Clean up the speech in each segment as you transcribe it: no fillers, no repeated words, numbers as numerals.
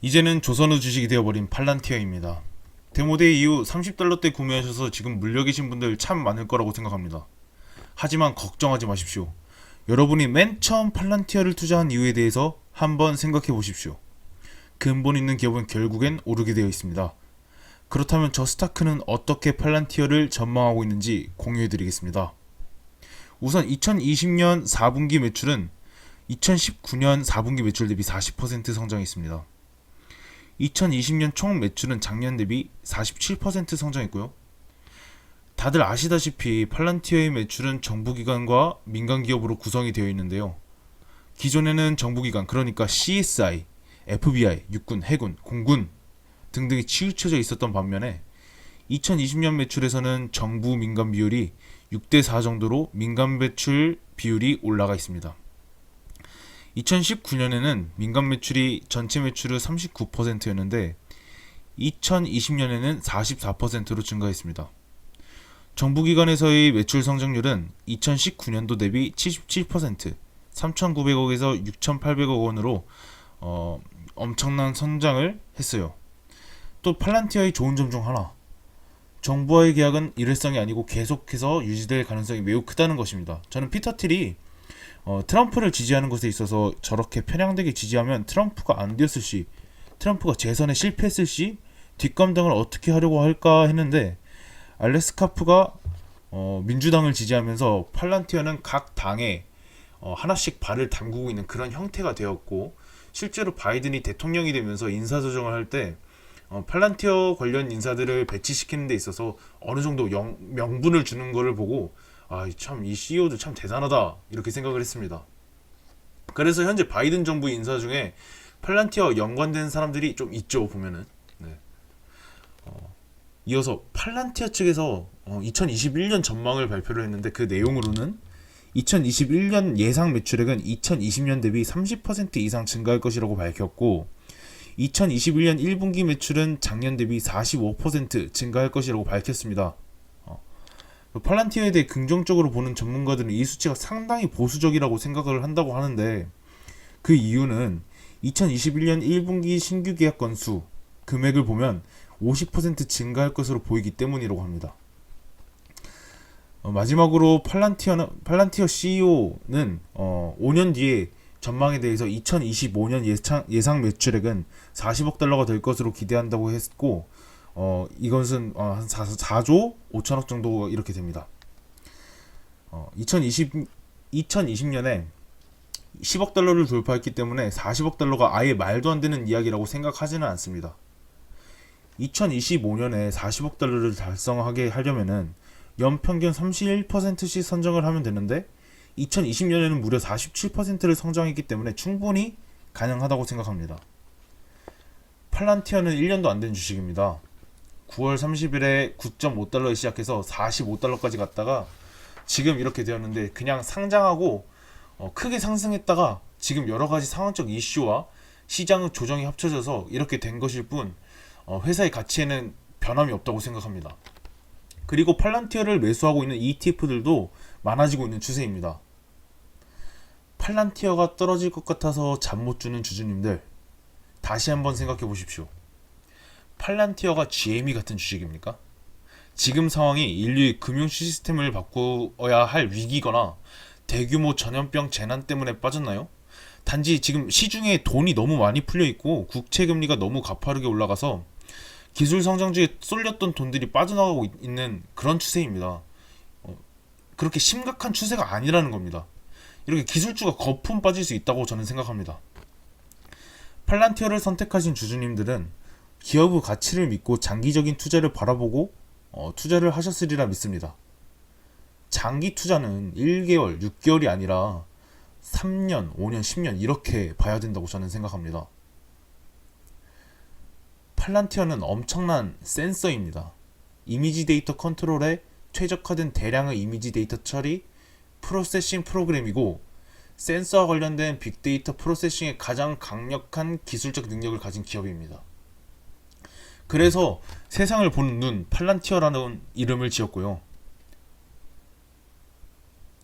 이제는 조선우 주식이 되어버린 팔란티어입니다. 데모데이 이후 $30대 구매하셔서 지금 물려 계신 분들 참 많을 거라고 생각합니다. 하지만 걱정하지 마십시오. 여러분이 맨 처음 팔란티어를 투자한 이유에 대해서 한번 생각해 보십시오. 근본 있는 기업은 결국엔 오르게 되어 있습니다. 그렇다면 저스타크는 어떻게 팔란티어를 전망하고 있는지 공유해 드리겠습니다. 우선 2020년 4분기 매출은 2019년 4분기 매출 대비 40% 성장했습니다. 2020년 총 매출은 작년 대비 47% 성장했고요. 다들 아시다시피 팔란티어의 매출은 정부기관과 민간기업으로 구성이 되어 있는데요. 기존에는 정부기관, 그러니까 CSI, FBI, 육군, 해군, 공군 등등이 치우쳐져 있었던 반면에 2020년 매출에서는 정부 민간 비율이 6대4 정도로 민간 매출 비율이 올라가 있습니다. 2019년에는 민간 매출이 전체 매출의 39%였는데 2020년에는 44%로 증가했습니다. 정부기관에서의 매출 성장률은 2019년도 대비 77%, 3,900억에서 6,800억 원으로 엄청난 성장을 했어요. 또 팔란티어의 좋은 점 중 하나, 정부와의 계약은 일회성이 아니고 계속해서 유지될 가능성이 매우 크다는 것입니다. 저는 피터 틸이 트럼프를 지지하는 것에 있어서 저렇게 편향되게 지지하면 트럼프가 안 되었을 시, 트럼프가 재선에 실패했을 시 뒷감당을 어떻게 하려고 할까 했는데 알렉스 카프가 민주당을 지지하면서 팔란티어는 각 당에 하나씩 발을 담그고 있는 그런 형태가 되었고, 실제로 바이든이 대통령이 되면서 인사조정을 할 때 팔란티어 관련 인사들을 배치시키는 데 있어서 어느 정도 명분을 주는 것을 보고 참 이 CEO도 참 대단하다 이렇게 생각을 했습니다. 그래서 현재 바이든 정부 인사 중에 팔란티어 연관된 사람들이 좀 있죠, 보면은. 네. 이어서 팔란티어 측에서 2021년 전망을 발표를 했는데, 그 내용으로는 2021년 예상 매출액은 2020년 대비 30% 이상 증가할 것이라고 밝혔고, 2021년 1분기 매출은 작년 대비 45% 증가할 것이라고 밝혔습니다. 팔란티어에 대해 긍정적으로 보는 전문가들은 이 수치가 상당히 보수적이라고 생각을 한다고 하는데, 그 이유는 2021년 1분기 신규 계약 건수 금액을 보면 50% 증가할 것으로 보이기 때문이라고 합니다. 마지막으로 팔란티어 CEO는 5년 뒤에 전망에 대해서 2025년 예상 매출액은 40억 달러가 될 것으로 기대한다고 했고, 이것은 한 4조 5천억 정도 이렇게 됩니다. 2020년에 10억 달러를 돌파했기 때문에 40억 달러가 아예 말도 안 되는 이야기라고 생각하지는 않습니다. 2025년에 40억 달러를 달성하게 하려면은 연평균 31%씩 선정을 하면 되는데 2020년에는 무려 47%를 성장했기 때문에 충분히 가능하다고 생각합니다. 팔란티어는 1년도 안 된 주식입니다. 9월 30일에 9.5달러에 시작해서 45달러까지 갔다가 지금 이렇게 되었는데, 그냥 상장하고 크게 상승했다가 지금 여러가지 상황적 이슈와 시장의 조정이 합쳐져서 이렇게 된 것일 뿐 회사의 가치에는 변함이 없다고 생각합니다. 그리고 팔란티어를 매수하고 있는 ETF들도 많아지고 있는 추세입니다. 팔란티어가 떨어질 것 같아서 잠 못 주는 주주님들, 다시 한번 생각해 보십시오. 팔란티어가 GME 같은 주식입니까? 지금 상황이 인류의 금융 시스템을 바꾸어야 할 위기거나 대규모 전염병 재난 때문에 빠졌나요? 단지 지금 시중에 돈이 너무 많이 풀려 있고 국채 금리가 너무 가파르게 올라가서 기술 성장주에 쏠렸던 돈들이 빠져나가고 있는 그런 추세입니다. 그렇게 심각한 추세가 아니라는 겁니다. 이렇게 기술주가 거품 빠질 수 있다고 저는 생각합니다. 팔란티어를 선택하신 주주님들은 기업의 가치를 믿고 장기적인 투자를 바라보고 투자를 하셨으리라 믿습니다. 장기 투자는 1개월, 6개월이 아니라 3년, 5년, 10년 이렇게 봐야 된다고 저는 생각합니다. 팔란티어는 엄청난 센서입니다. 이미지 데이터 컨트롤에 최적화된 대량의 이미지 데이터 처리, 프로세싱 프로그램이고, 센서와 관련된 빅데이터 프로세싱에 가장 강력한 기술적 능력을 가진 기업입니다. 그래서 세상을 보는 눈 팔란티어라는 이름을 지었고요.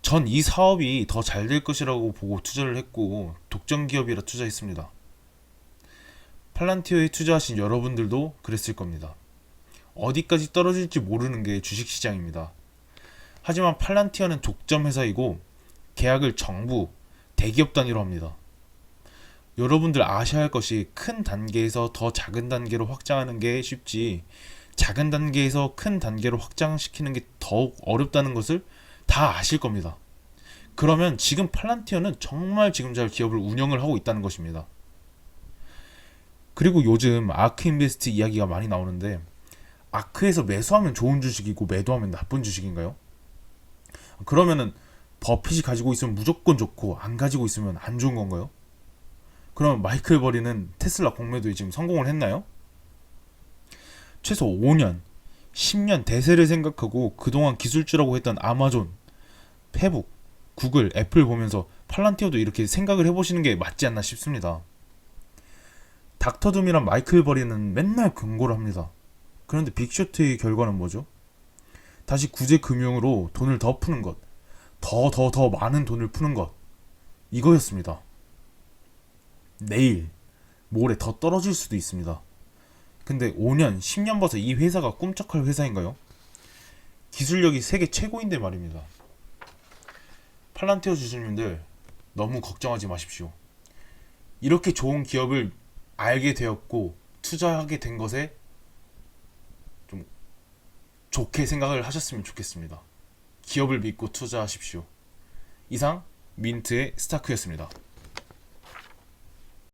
전 이 사업이 더 잘 될 것이라고 보고 투자를 했고, 독점 기업이라 투자했습니다. 팔란티어에 투자하신 여러분들도 그랬을 겁니다. 어디까지 떨어질지 모르는 게 주식시장입니다. 하지만 팔란티어는 독점 회사이고 계약을 정부, 대기업 단위로 합니다. 여러분들 아셔야 할 것이 큰 단계에서 더 작은 단계로 확장하는 게 쉽지 작은 단계에서 큰 단계로 확장시키는 게 더욱 어렵다는 것을 다 아실 겁니다. 그러면 지금 팔란티어는 정말 지금 잘 기업을 운영을 하고 있다는 것입니다. 그리고 요즘 아크 인베스트 이야기가 많이 나오는데 아크에서 매수하면 좋은 주식이고 매도하면 나쁜 주식인가요? 그러면은 버핏이 가지고 있으면 무조건 좋고 안 가지고 있으면 안 좋은 건가요? 그럼 마이클 버리는 테슬라 공매도에 지금 성공을 했나요? 최소 5년, 10년 대세를 생각하고 그동안 기술주라고 했던 아마존, 페북, 구글, 애플 보면서 팔란티어도 이렇게 생각을 해보시는 게 맞지 않나 싶습니다. 닥터둠이랑 마이클 버리는 맨날 경고를 합니다. 그런데 빅쇼트의 결과는 뭐죠? 다시 구제 금융으로 돈을 더 푸는 것, 더 많은 돈을 푸는 것, 이거였습니다. 내일, 모레 더 떨어질 수도 있습니다. 근데 5년, 10년 봐서 이 회사가 꿈쩍할 회사인가요? 기술력이 세계 최고인데 말입니다. 팔란티어 주주님들 너무 걱정하지 마십시오. 이렇게 좋은 기업을 알게 되었고 투자하게 된 것에 좀 좋게 생각을 하셨으면 좋겠습니다. 기업을 믿고 투자하십시오. 이상 민트의 스타크였습니다.